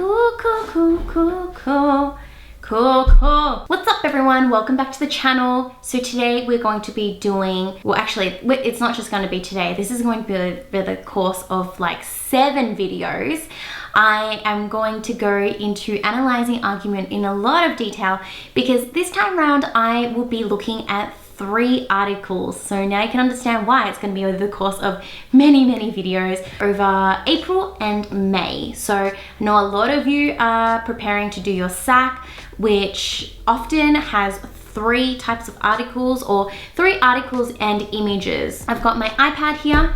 Cool. What's up everyone? Welcome back to the channel. So today we're going to be doing, well actually it's not just going to be today, this is going to be the course of like 7 videos. I am going to go into analyzing argument in a lot of detail because this time around I will be looking at 3 articles. So now you can understand why it's going to be over the course of many videos over April and May. So I know a lot of you are preparing to do your SAC, which often has 3 types of articles or 3 articles and images. I've got my iPad here.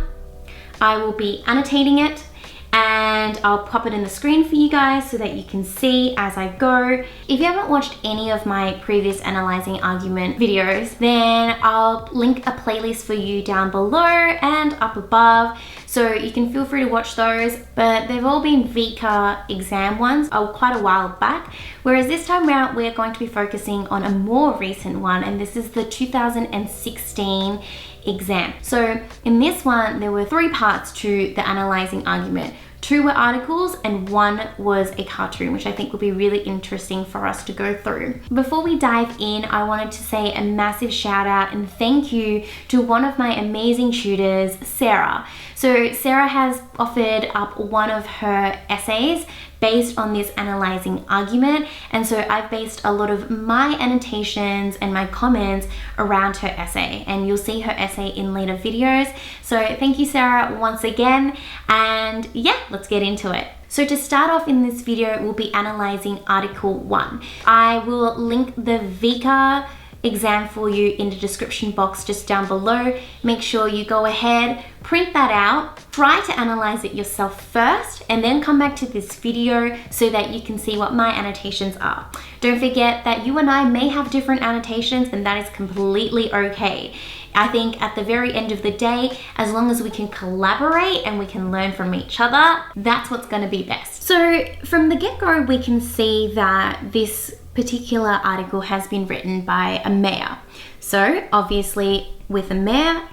I will be annotating it and I'll pop it in the screen for you guys so that you can see as I go. If you haven't watched any of my previous analyzing argument videos, then I'll link a playlist for you down below and up above, so you can feel free to watch those. But they've all been VCAA exam ones quite a while back, whereas this time around we're going to be focusing on a more recent one, and this is the 2016 exam. So in this one there were 3 parts to the analyzing argument. 2 were articles and 1 was a cartoon, which I think will be really interesting for us to go through. Before we dive in, I wanted to say a massive shout out and thank you to one of my amazing tutors, Sarah. So Sarah has offered up one of her essays based on this analyzing argument, and so I've based a lot of my annotations and my comments around her essay, and you'll see her essay in later videos. So thank you, Sarah, once again, and yeah, let's get into it. So to start off in this video, we'll be analyzing article 1. I will link the VCAA exam for you in the description box just down below. Make sure you go ahead, print that out, try to analyze it yourself first, and then come back to this video so that you can see what my annotations are. Don't forget that you and I may have different annotations, and that is completely okay. I think at the very end of the day, as long as we can collaborate and we can learn from each other, that's what's going to be best. So from the get-go, we can see that this particular article has been written by a mayor. So obviously with a mayor,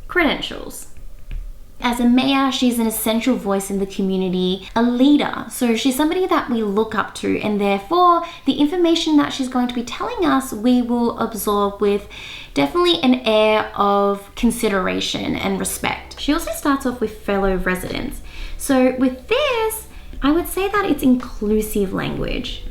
credentials. As a mayor, she's an essential voice in the community, a leader. So she's somebody that we look up to, and therefore the information that she's going to be telling us, we will absorb with definitely an air of consideration and respect. She also starts off with fellow residents. So with this, I would say that it's inclusive language.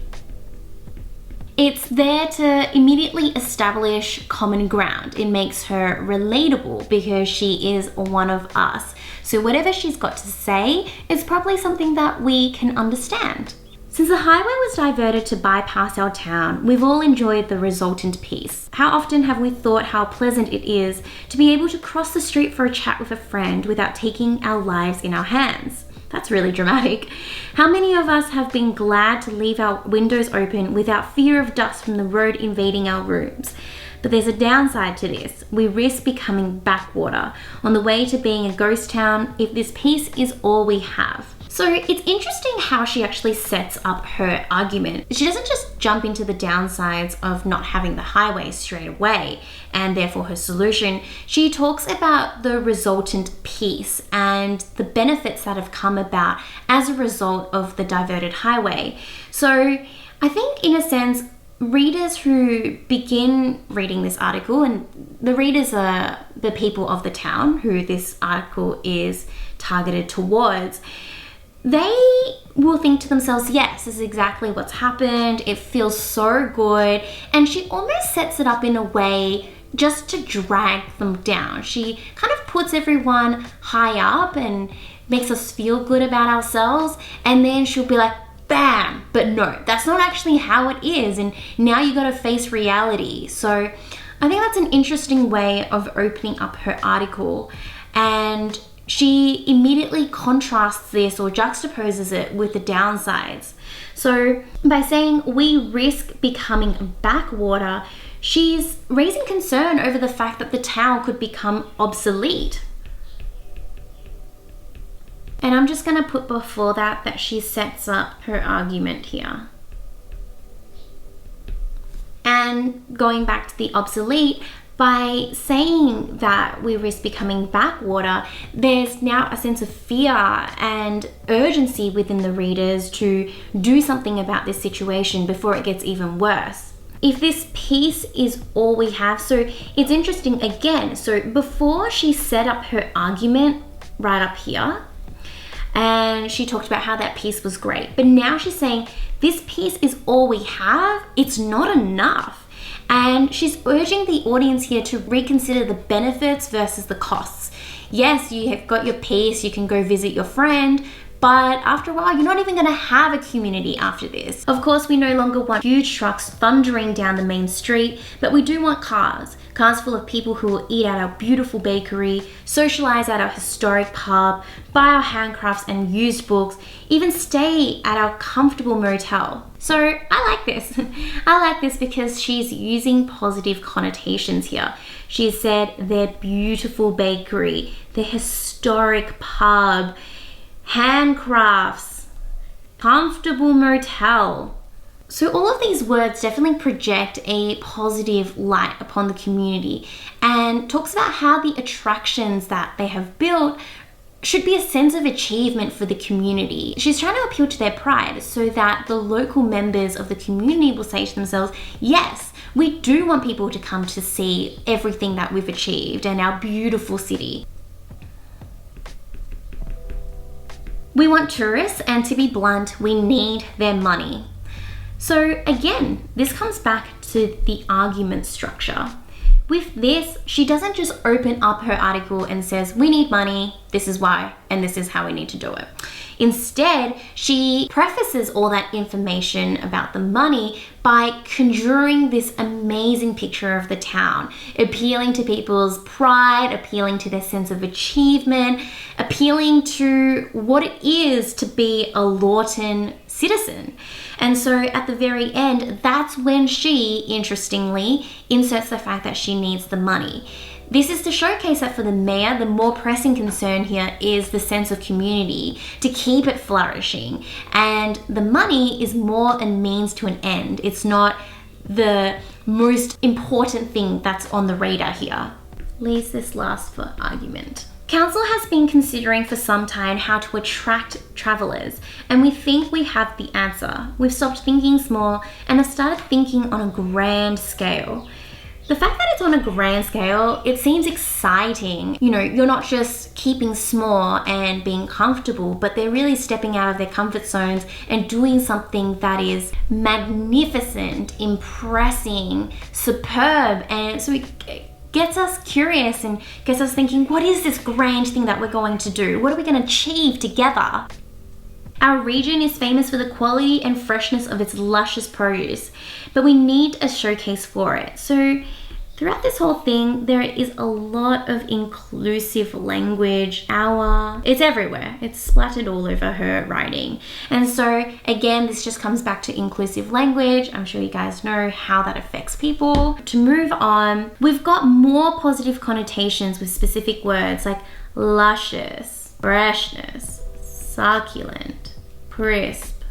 It's there to immediately establish common ground. It makes her relatable because she is one of us. So whatever she's got to say is probably something that we can understand. Since the highway was diverted to bypass our town, we've all enjoyed the resultant peace. How often have we thought how pleasant it is to be able to cross the street for a chat with a friend without taking our lives in our hands? That's really dramatic. How many of us have been glad to leave our windows open without fear of dust from the road invading our rooms? But there's a downside to this. We risk becoming backwater on the way to being a ghost town if this peace is all we have. So it's interesting how she actually sets up her argument. She doesn't just jump into the downsides of not having the highway straight away and therefore her solution. She talks about the resultant peace and the benefits that have come about as a result of the diverted highway. So I think in a sense, readers who begin reading this article, and the readers are the people of the town who this article is targeted towards, they will think to themselves, yes, this is exactly what's happened. It feels so good. And she almost sets it up in a way just to drag them down. She kind of puts everyone high up and makes us feel good about ourselves. And then she'll be like, bam, but no, that's not actually how it is. And now you got to face reality. So I think that's an interesting way of opening up her article. And she immediately contrasts this or juxtaposes it with the downsides. So by saying we risk becoming backwater, she's raising concern over the fact that the town could become obsolete. And I'm just going to put before that she sets up her argument here. And going back to the obsolete, By saying that we risk becoming backwater, there's now a sense of fear and urgency within the readers to do something about this situation before it gets even worse. If this piece is all we have, so it's interesting again, so before she set up her argument right up here, and she talked about how that piece was great, but now she's saying this piece is all we have, it's not enough. And she's urging the audience here to reconsider the benefits versus the costs. Yes, you have got your piece, you can go visit your friend, but after a while, you're not even going to have a community after this. Of course, we no longer want huge trucks thundering down the main street, but we do want cars full of people who will eat at our beautiful bakery, socialize at our historic pub, buy our handcrafts and used books, even stay at our comfortable motel. So I like this. I like this because she's using positive connotations here. She said their beautiful bakery, their historic pub, handcrafts, comfortable motel. So all of these words definitely project a positive light upon the community and talks about how the attractions that they have built should be a sense of achievement for the community. She's trying to appeal to their pride so that the local members of the community will say to themselves, yes, we do want people to come to see everything that we've achieved and our beautiful city. We want tourists, and to be blunt, we need their money. So again, this comes back to the argument structure. With this, she doesn't just open up her article and says, we need money, this is why, and this is how we need to do it. Instead, she prefaces all that information about the money by conjuring this amazing picture of the town, appealing to people's pride, appealing to their sense of achievement, appealing to what it is to be a Lawton citizen. And so at the very end, that's when she, interestingly, inserts the fact that she needs the money. This is to showcase that for the mayor, the more pressing concern here is the sense of community, to keep it flourishing. And the money is more a means to an end. It's not the most important thing that's on the radar here. Leaves this last for argument. Council has been considering for some time how to attract travellers, and we think we have the answer. We've stopped thinking small and have started thinking on a grand scale. The fact that it's on a grand scale, it seems exciting. You know, you're not just keeping small and being comfortable, but they're really stepping out of their comfort zones and doing something that is magnificent, impressing, superb. And so it gets us curious and gets us thinking, what is this grand thing that we're going to do? What are we going to achieve together? Our region is famous for the quality and freshness of its luscious produce, but we need a showcase for it. So throughout this whole thing, there is a lot of inclusive language. It's everywhere. It's splattered all over her writing. And so again, this just comes back to inclusive language. I'm sure you guys know how that affects people. To move on, we've got more positive connotations with specific words like luscious, freshness, succulent, crisp,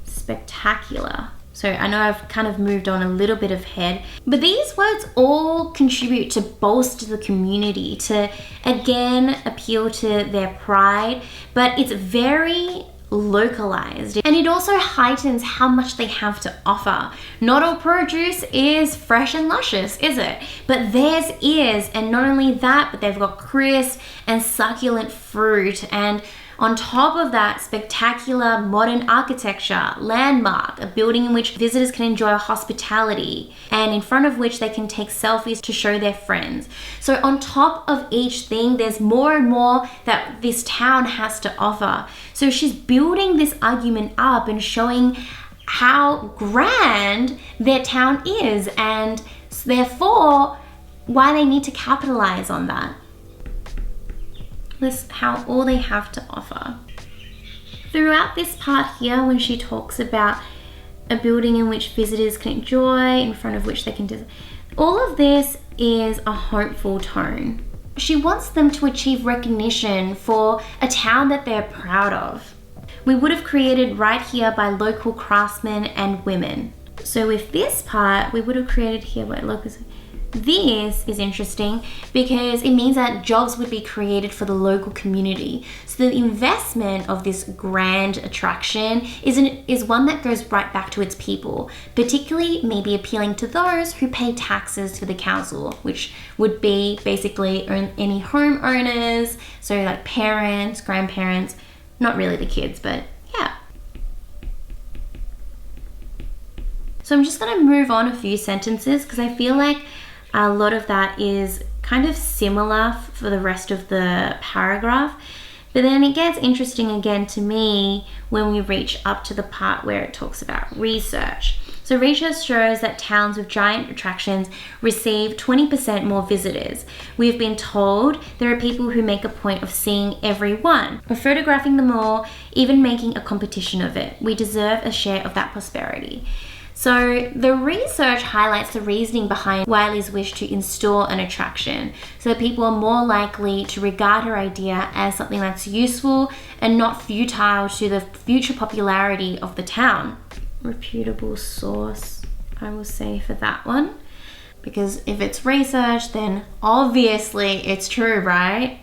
spectacular. So I know I've kind of moved on a little bit ahead, but these words all contribute to bolster the community, to again appeal to their pride, but it's very localized, and it also heightens how much they have to offer. Not all produce is fresh and luscious, is it? But theirs is, and not only that, but they've got crisp and succulent fruit, and on top of that, spectacular modern architecture, landmark, a building in which visitors can enjoy hospitality, and in front of which they can take selfies to show their friends. So on top of each thing, there's more and more that this town has to offer. So she's building this argument up and showing how grand their town is, and therefore why they need to capitalize on that. List how all they have to offer. Throughout this part here, when she talks about a building in which visitors can enjoy, in front of which they can do, all of this is a hopeful tone. She wants them to achieve recognition for a town that they're proud of. We would have created right here by local craftsmen and women. So with this part, we would have created here by locals. This is interesting because it means that jobs would be created for the local community. So the investment of this grand attraction is one that goes right back to its people, particularly maybe appealing to those who pay taxes to the council, which would be basically any homeowners, so like parents, grandparents, not really the kids, but yeah. So I'm just going to move on a few sentences because I feel like a lot of that is kind of similar for the rest of the paragraph. But then it gets interesting again to me when we reach up to the part where it talks about research. So research shows that towns with giant attractions receive 20% more visitors. We've been told there are people who make a point of seeing every one, of photographing them all, even making a competition of it. We deserve a share of that prosperity. So the research highlights the reasoning behind Wiley's wish to install an attraction, so that people are more likely to regard her idea as something that's useful and not futile to the future popularity of the town. Reputable source, I will say for that one, because if it's research, then obviously it's true, right?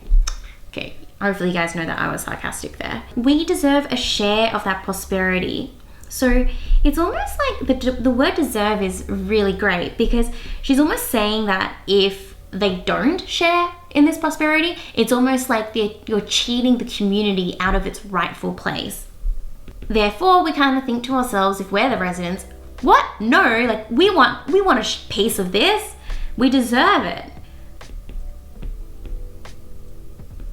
Okay, hopefully you guys know that I was sarcastic there. We deserve a share of that prosperity. So it's almost like the word deserve is really great because she's almost saying that if they don't share in this prosperity, it's almost like you're cheating the community out of its rightful place. Therefore, we kind of think to ourselves, if we're the residents, what? No, like we want a piece of this. We deserve it.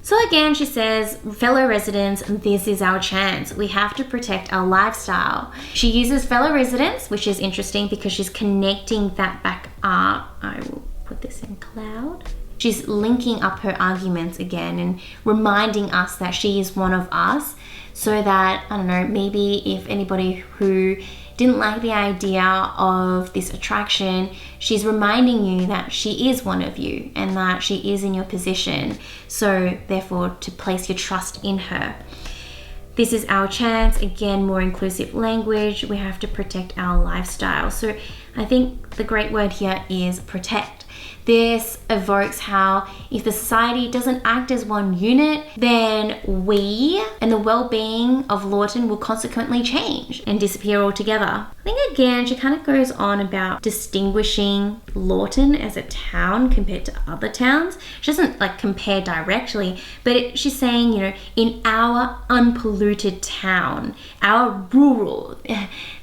So again, she says, fellow residents, this is our chance. We have to protect our lifestyle. She uses fellow residents, which is interesting because she's connecting that back up. I will put this in cloud. She's linking up her arguments again and reminding us that she is one of us, so that, I don't know, maybe if anybody who didn't like the idea of this attraction, she's reminding you that she is one of you and that she is in your position. So therefore, to place your trust in her. This is our chance. Again, more inclusive language. We have to protect our lifestyle. So I think the great word here is protect. This evokes how if the society doesn't act as one unit, then we and the well-being of Lawton will consequently change and disappear altogether. I think again, she kind of goes on about distinguishing Lawton as a town compared to other towns. She doesn't like compare directly, but she's saying, you know, in our unpolluted town, our rural,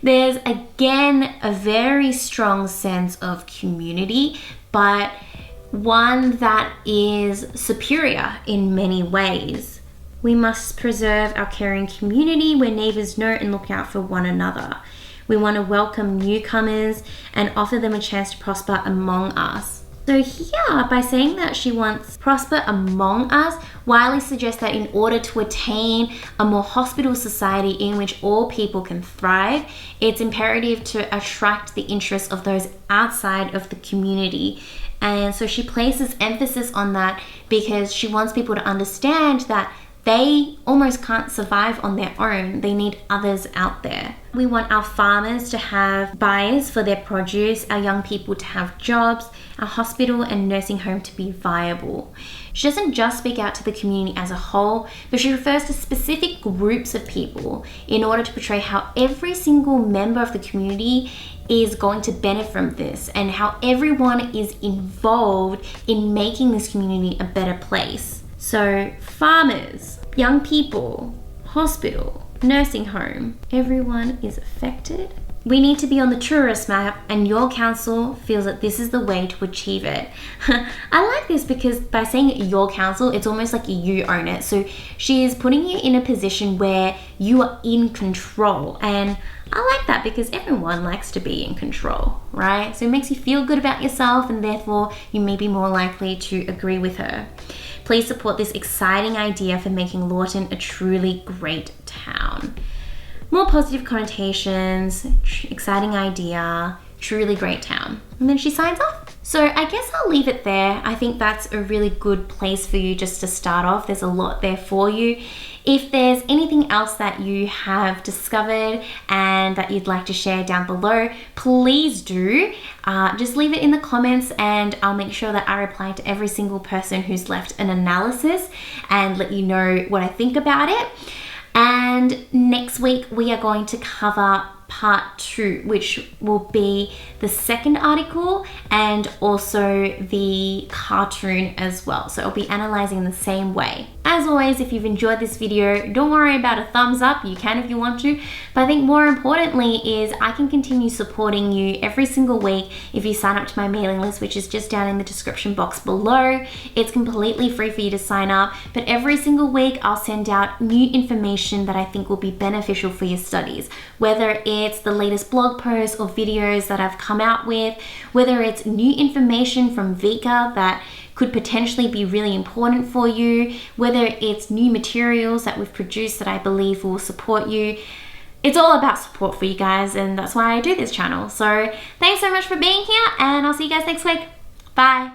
there's again a very strong sense of community, but one that is superior in many ways. We must preserve our caring community where neighbours know and look out for one another. We want to welcome newcomers and offer them a chance to prosper among us. So here, by saying that she wants prosper among us, Wiley suggests that in order to attain a more hospitable society in which all people can thrive, it's imperative to attract the interests of those outside of the community. And so she places emphasis on that because she wants people to understand that they almost can't survive on their own. They need others out there. We want our farmers to have buyers for their produce, our young people to have jobs, our hospital and nursing home to be viable. She doesn't just speak out to the community as a whole, but she refers to specific groups of people in order to portray how every single member of the community is going to benefit from this and how everyone is involved in making this community a better place. So farmers, young people, hospital, nursing home, everyone is affected. We need to be on the tourist map and your council feels that this is the way to achieve it. I like this because by saying your council, it's almost like you own it. So she is putting you in a position where you are in control. And I like that because everyone likes to be in control, right? So it makes you feel good about yourself and therefore you may be more likely to agree with her. Please support this exciting idea for making Lawton a truly great town. More positive connotations, exciting idea, truly great town. And then she signs off. So I guess I'll leave it there. I think that's a really good place for you just to start off. There's a lot there for you. If there's anything else that you have discovered and that you'd like to share down below, please do. Just leave it in the comments and I'll make sure that I reply to every single person who's left an analysis and let you know what I think about it. And next week we are going to cover part 2, which will be the second article and also the cartoon as well. So it'll be analyzing in the same way. As always, if you've enjoyed this video, don't worry about a thumbs up. You can if you want to. But I think more importantly is I can continue supporting you every single week if you sign up to my mailing list, which is just down in the description box below. It's completely free for you to sign up. But every single week I'll send out new information that I think will be beneficial for your studies. Whether it's the latest blog posts or videos that I've come out with, whether it's new information from VCAA that could potentially be really important for you, whether it's new materials that we've produced that I believe will support you. It's all about support for you guys, and that's why I do this channel. So thanks so much for being here, and I'll see you guys next week. Bye.